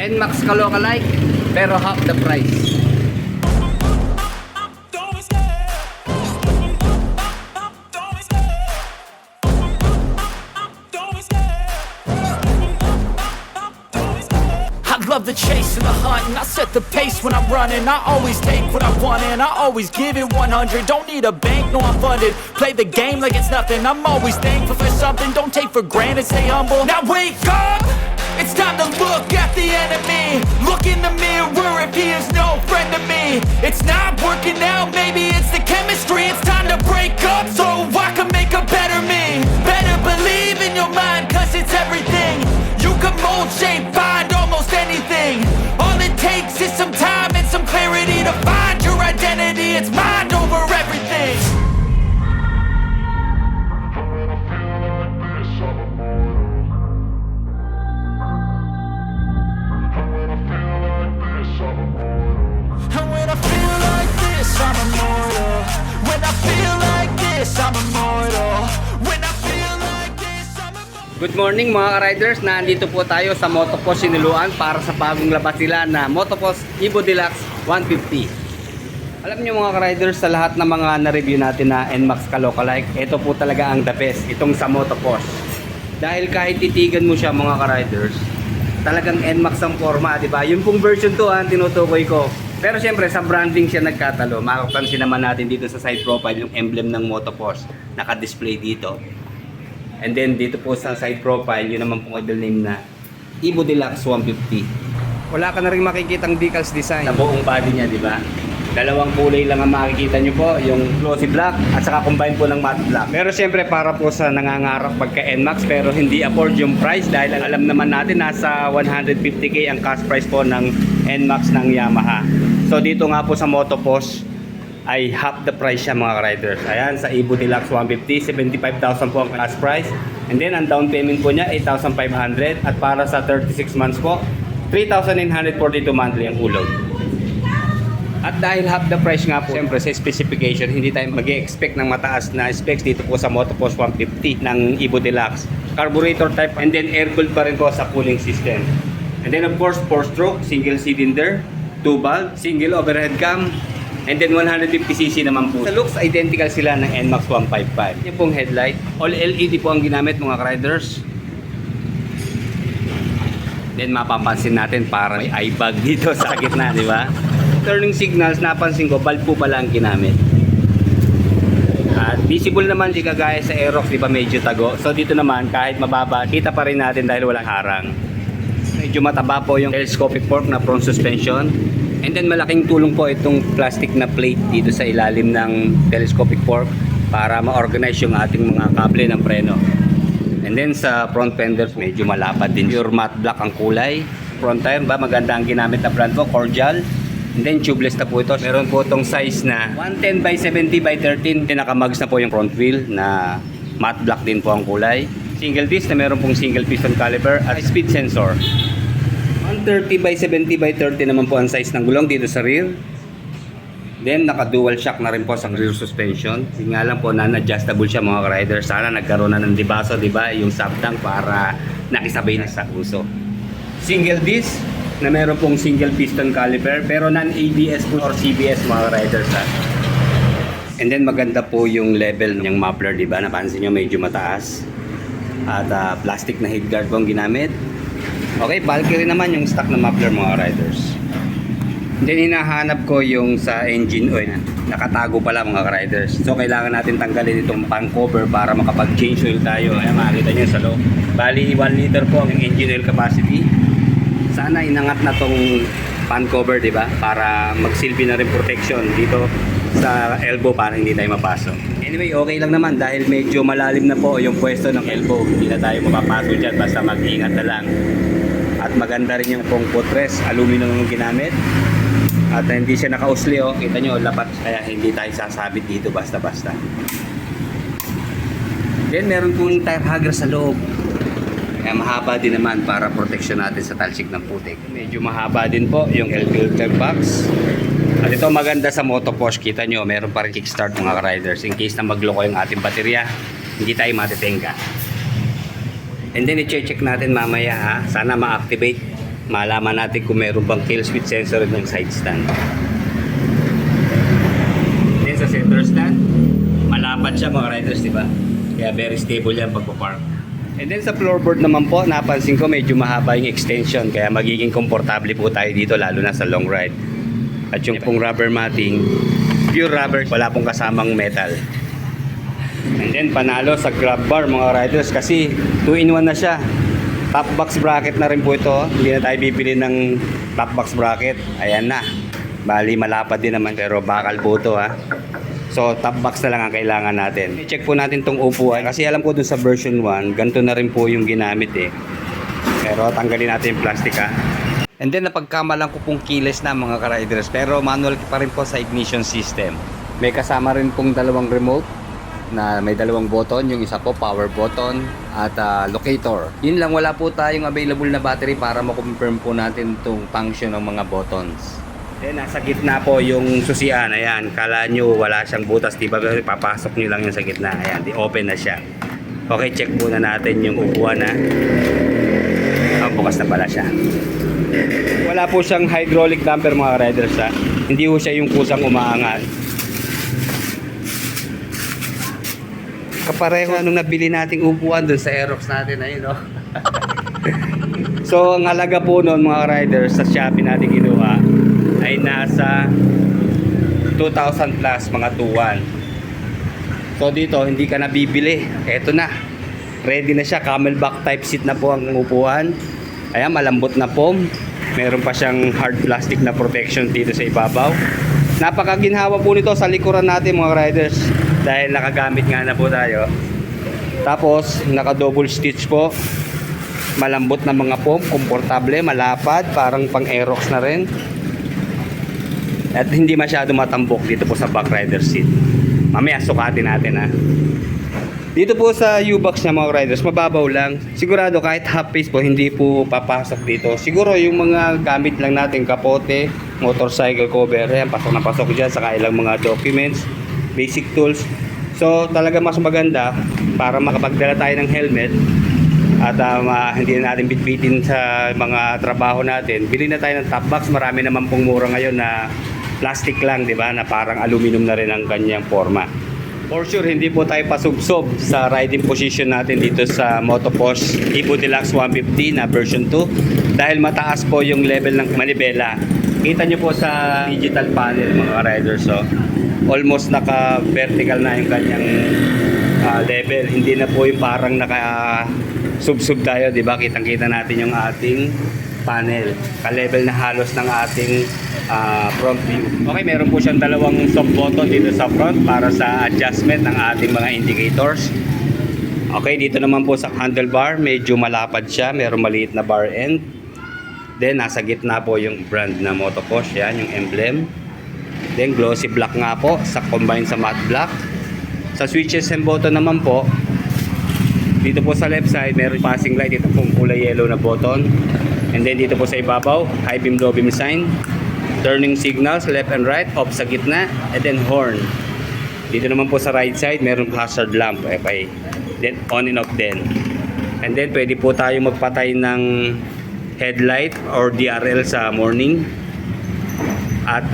NMAX ka lookalike, pero half the price. Love the chase and the hunt, and I set the pace when I'm running. I always take what I want and I always give it 100. Don't need a bank, no I'm funded. Play the game like it's nothing. I'm always thankful for something. Don't take for granted, stay humble. Now wake up, it's time to look at the enemy. Look in the mirror if he is no friend to me. It's not working out, maybe it's the chemistry. It's time to break up so I can make a better me. Better believe in your mind, cause it's everything. You can mold, shape, find almost anything. All it takes is some time and some clarity to find your identity. It's mind over everything. And when I feel like this, I'm immortal. When I feel like this, I'm immortal. When I feel like this, I'm immortal. Good morning mga ka-riders, nandito po tayo sa Motopost Siniluan para sa bagong labas nila na Motopost Evo Deluxe 150. Alam nyo mga ka-riders, sa lahat ng mga na-review natin na NMAX ka lookalike, ito po talaga ang the best, itong sa Motopost. Dahil kahit titigan mo siya mga ka-riders, talagang NMAX ang forma, di ba? Yung pong version 2 ang tinutukoy ko. Pero syempre sa branding siya nagkatalo. Makapansin naman natin dito sa side profile yung emblem ng Motopost naka-display dito. And then dito po sa side profile, yun naman po model name na Evo Deluxe 150. Wala ka na rin makikitang decals design sa buong body niya, di ba? Dalawang kulay lang ang makikita nyo po, yung glossy black at saka combine po ng matte black. Pero syempre para po sa nangangarap pagka NMAX pero hindi afford yung price dahil alam naman natin nasa 150k ang cash price po ng NMAX ng Yamaha. So dito nga po sa Motopost ay half the price siya mga riders. Ayan, sa Evo Deluxe 150, 75,000 po ang cash price. And then, ang down payment po niya, 8,500. At para sa 36 months po, 3,942 monthly ang ulog. At dahil half the price nga po, siyempre sa specification, hindi tayo mag-expect ng mataas na specs dito po sa Motopost 150 ng Evo Deluxe. Carburetor type and then air-cooled pa rin po sa cooling system. And then of course, 4-stroke, single cylinder, 2-valve, single overhead cam, and then 150cc naman po. Sa looks, identical sila ng NMAX 155. Yung pong headlight, all LED po ang ginamit mga riders. Then mapapansin natin para may eye bag dito sa gitna, di ba? Turning signals, napansin ko, bulb po pala ang ginamit. At visible naman, di kagaya sa Aerox, di ba medyo tago. So dito naman, kahit mababa, kita pa rin natin dahil walang harang. Medyo mataba po yung telescopic fork na front suspension. And then malaking tulong po itong plastic na plate dito sa ilalim ng telescopic fork para ma-organize yung ating mga kable ng preno. And then sa front fenders, medyo malapad din. Pure matte black ang kulay. Front tire ba, maganda ang ginamit na brand po, Cordial. And then tubeless na po ito. Meron po itong size na 110 by 70 by 13. Pinakamags na po yung front wheel na matte black din po ang kulay. Single disc na meron pong single piston caliper at speed sensor. 130 by 70 by 30 naman po ang size ng gulong dito sa rear. Then naka dual shock na rin po sa rear suspension. Hindi nga lang po non-adjustable siya mga rider. Sana nagkaroon na ng dibaso, di ba? Yung subtank para nakisabay na sa uso. Single disc na meron pong single piston caliper pero non-ABS po or CBS mga riders ha. And then maganda po yung level ng muffler, di ba? Napansin nyo medyo mataas. At plastic na head guard po ang ginamit. Okay, bulky rin naman yung stock na muffler mga riders. Then hinahanap ko yung sa engine oil. Nakatago pala mga riders. So kailangan natin tanggalin itong pan cover para makapag-change oil tayo. Ayan, makikita nyo sa loob. Bali 1 liter po ang engine oil capacity. Sana inangat na tong pan cover, di ba? Para magsilbi na rin protection dito sa elbow para hindi tayo mapasok. Anyway, okay lang naman dahil medyo malalim na po yung pwesto ng elbow. Hindi na tayo mapapasok dyan, basta mag-ingat na lang. At maganda rin yung pong footrest, aluminum ang ginamit. At hindi siya nakausli, oh. Kita nyo, lapat. Kaya hindi tayo sasabit dito basta-basta. Then meron pong tire hugger sa loob. Kaya mahaba din naman para protection natin sa talsik ng putik. Medyo mahaba din po yung air filter box. At ito maganda sa Motopost, kita nyo, meron pa rin kickstart mga riders in case na magloko yung ating baterya, hindi tayo matitenga. And then i-check natin mamaya ha, sana ma-activate malaman natin kung meron bang kill switch sensor ng side stand. Then sa center stand, malapad siya mga riders, di ba? Kaya very stable yan pagpapark. And then sa floorboard naman po, napansin ko medyo mahaba yung extension, kaya magiging komportable po tayo dito lalo na sa long ride. At yung pong rubber matting, pure rubber, wala pong kasamang metal. And then panalo sa grab bar mga riders kasi 2-in-1 na siya. Top box bracket na rin po ito. Hindi na tayo bibili ng top box bracket. Ayan na. Bali malapad din naman pero bakal po ito ha. So top box na lang ang kailangan natin. I-check po natin tong upuan kasi alam ko dun sa version 1 ganito na rin po yung ginamit eh. Pero tanggalin natin yung plastic ha. And then napagkamalan ko pong keyless na mga ka-riders pero manual pa rin po sa ignition system. May kasama rin pong dalawang remote na may dalawang button, yung isa po power button at locator. Yun lang, wala po tayong available na battery para ma-confirm po natin itong function ng mga buttons. Then nasa gitna po yung susian, ayan, kala nyo wala siyang butas, diba? Papasok nyo lang yung sa gitna, ayan, di-open na siya. Okay, check muna natin yung upuan ha. Bukas na pala siya. Wala po siyang hydraulic damper mga riders ha. Hindi po siya yung kusang umaangat. Kapareho nung nabili nating upuan dun sa Aerox natin ayun no. So ang halaga po noon mga riders sa Shopee natin kinuha ay nasa 2,000 plus mga 2,1. So dito hindi ka na bibili. Eto na. Ready na siya, camelback type seat na po ang upuan. Ayan, malambot na foam. Meron pa siyang hard plastic na protection dito sa ibabaw. Napakaginhawa po nito sa likuran natin mga riders dahil nakagamit nga na po tayo. Tapos naka double stitch po, malambot na mga foam, komportable, malapad, parang pang Aerox na rin at hindi masyado matambok dito po sa back rider seat. Mamaya sukatin natin ha. Dito po sa U-box niya mga riders, mababaw lang. Sigurado kahit half piece po, hindi po papasok dito. Siguro yung mga gamit lang natin, kapote, motorcycle cover, yan, pasok na pasok dyan, saka ilang mga documents, basic tools. So talaga mas maganda para makapagdala tayo ng helmet at hindi na natin bitbitin sa mga trabaho natin. Bili na tayo ng top box, marami naman pong mura ngayon na plastic lang, di ba? Na parang aluminum na rin ang kanyang forma. For sure, hindi po tayo pasubsob sa riding position natin dito sa Motoposh Evo Deluxe 150 na version 2 dahil mataas po yung level ng manibela. Kita nyo po sa digital panel mga riders, so almost naka-vertical na yung kanyang level. Hindi na po yung parang naka-sub-sub tayo, di ba? Kitang-kita natin yung ating panel. Ka-level na halos ng ating front view. Okay, meron po siyang dalawang soft button dito sa front para sa adjustment ng ating mga indicators. Okay, dito naman po sa handlebar, medyo malapad siya, meron maliit na bar end. Then nasa gitna po yung brand na Motoposh, yan yung emblem. Then glossy black nga po, sa combine sa matte black. Sa switches and button naman po, dito po sa left side, meron passing light, ito pong kulay yellow na button. And then dito po sa ibabaw, high beam, low beam sign. Turning signals, left and right, off sa gitna, and then horn. Dito naman po sa right side, meron hazard lamp. Okay. Then on and off din. And then pwede po tayo magpatay ng headlight or DRL sa morning. At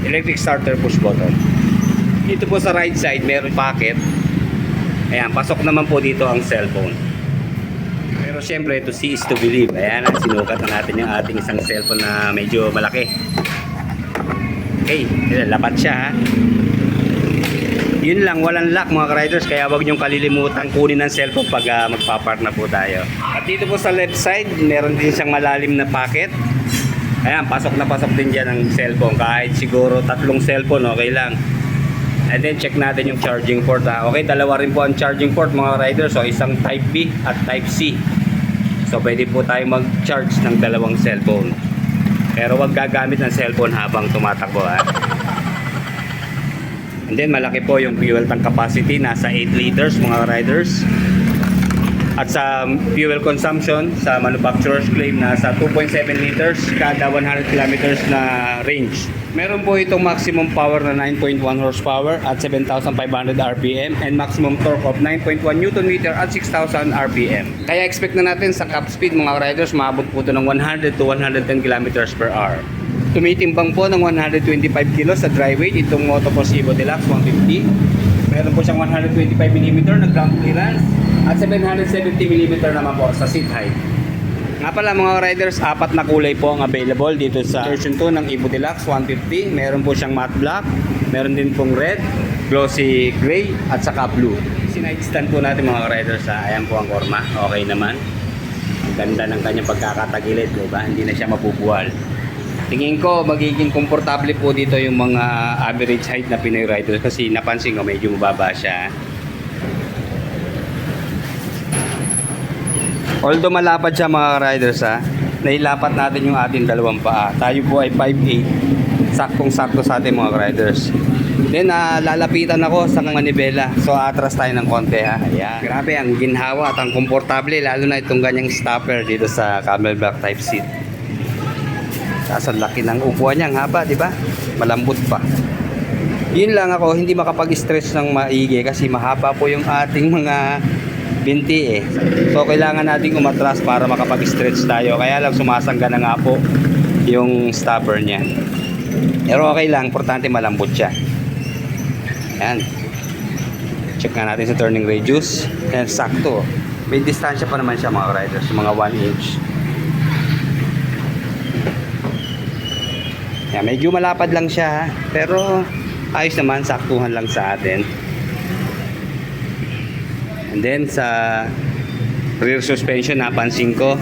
electric starter push button. Dito po sa right side, meron pocket. Ayan, pasok naman po dito ang cellphone. Pero syempre, to see is to believe. Ayan, sinukat na natin yung ating isang cellphone na medyo malaki. Okay, lapat siya ha. Yun lang, walang lock mga riders, kaya wag niyong kalilimutan kunin ng cellphone pag magpapark na po tayo. At dito po sa left side, meron din siyang malalim na pocket. Ayan, pasok na pasok din dyan ang cellphone. Kahit siguro 3 cellphone, okay lang. And then check natin yung charging port ha. Okay, dalawa rin po ang charging port mga riders. So isang type B at type C. So pwede po tayo mag-charge ng dalawang cellphone. Pero wag gagamit ng cellphone habang tumatakbo ha. And then malaki po yung fuel tank capacity, nasa 8 liters mga riders. At sa fuel consumption, sa manufacturer's claim, nasa 2.7 liters kada 100 kilometers na range. Meron po itong maximum power na 9.1 horsepower at 7,500 RPM and maximum torque of 9.1 Newton meter at 6,000 RPM. Kaya expect na natin sa top speed mga riders, maabot po ito ng 100 to 110 kilometers per hour. Tumitimbang po ng 125 kilos sa dry weight itong Motopos Evo Deluxe 150. Meron po siyang 125mm na ground clearance at 770mm naman po sa seat height. Nga pala mga riders, 4 na kulay po ang available dito sa version 2 ng Evo Deluxe 150. Meron po siyang matte black, meron din pong red, glossy gray at saka blue. Sinight stand po natin mga riders, ayan po ang korma, okay naman. Ang ganda ng kanyang pagkakatagilid, diba? Hindi na siya mapupuwal. Tingin ko magiging komportable po dito yung mga average height na Pinoy riders kasi napansin ko medyo mababa siya. Although malapad siya mga riders nailapat natin yung ating dalawang paa. Tayo po ay 5'8", saktong-sakto sa ating mga riders. Then lalapitan ako sa manibela. So atras tayo ng konti Ayan. Grabe ang ginhawa at ang komportable lalo na itong ganyang stopper dito sa camelback type seat. Sa laki ng upuan niya, ang haba, di ba? Malambot pa. Yun lang ako, hindi makapag-stretch ng maigi kasi mahaba po yung ating mga binti So kailangan nating umatras para makapag-stretch tayo. Kaya lang sumasangga na nga po yung stopper niya. Pero okay lang, importante malambot siya. Ayan. Check nga natin sa turning radius. Ayan, sakto. May distansya pa naman siya mga riders, mga 1 inch. Yan, medyo malapad lang siya pero ayos naman, saktuhan lang sa atin. And then sa rear suspension napansin ko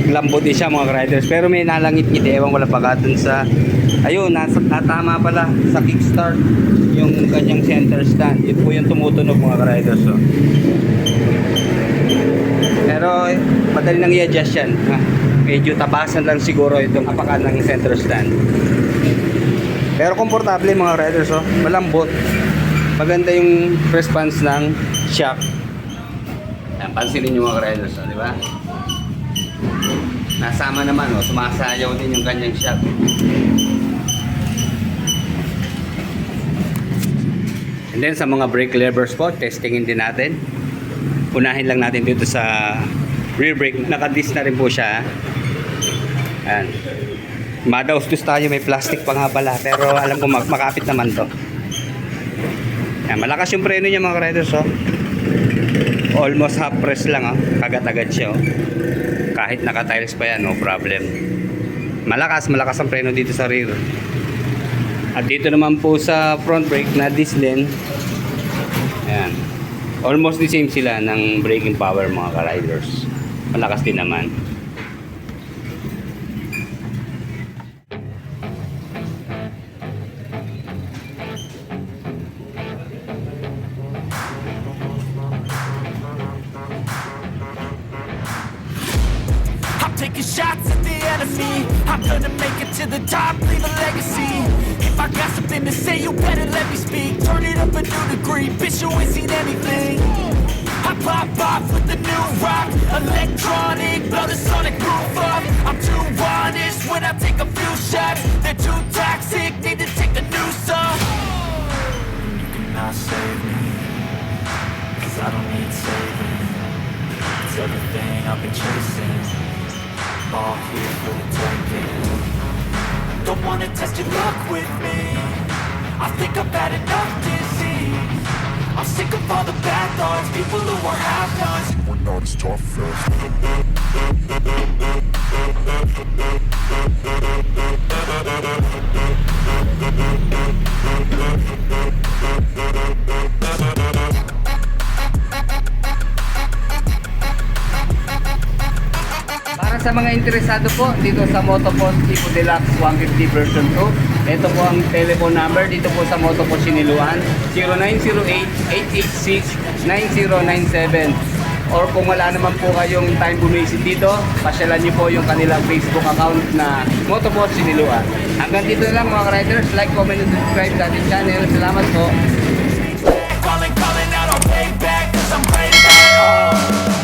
lambot din siya mga riders pero may nalangit-ngit, ewan ko lang pagka dun sa ayun, natama pala sa kickstart yung kanyang center stand. Yun po yung tumutunog mga riders pero madali nang i-adjust yan medyo tabasan lang siguro itong apakan ng center stand. Pero komportable mga riders malambot. Maganda yung response ng shock. Ayan, pansinin nyo mga riders di ba? Nasama naman sumasayaw din yung kanyang shock. And then sa mga brake levers po, testingin din natin. Unahin lang natin dito sa rear brake, naka-disc na rin po siya. Ayan. Madaustos tayo, may plastic pa nga pala pero alam ko makapit naman to. Ayan, malakas yung preno niya mga riders almost half press lang kagat-agad siya kahit naka-tiles pa yan, no problem. Malakas ang preno dito sa rear. At dito naman po sa front brake na disc din. Ayan. Almost the same sila ng braking power mga ka-riders. Malakas din naman. I'm taking shots at the enemy. I'm gonna make it to the top, leave a legacy. If I got something to say, you better let me speak. Turn it up a new degree, bitch, you ain't seen anything. I pop off with the new rock, electronic, blow the sonic roof up. I'm too honest when I take a few shots. They're too toxic, need to take a new song. You cannot save me, 'cause I don't need saving. It's everything I've been chasing, all here for the taking. Don't wanna test your luck with me, I think I've had enough disease. I'm sick of all the bad thoughts, people who are half-nots. We're not as tough as Para sa mga interesado po dito sa Motopos Evo Deluxe 150 version 2, ito po ang telephone number dito po sa Motopos Siniluan, 0908-886-9097. Or kung wala naman po kayong time bumisit dito, pasyalan niyo po yung kanilang Facebook account na Motopos Siniluan. Hanggang dito na lang mga riders, like, comment, and subscribe sa ating channel. Salamat po. calling out on payback, 'cause I'm Oh.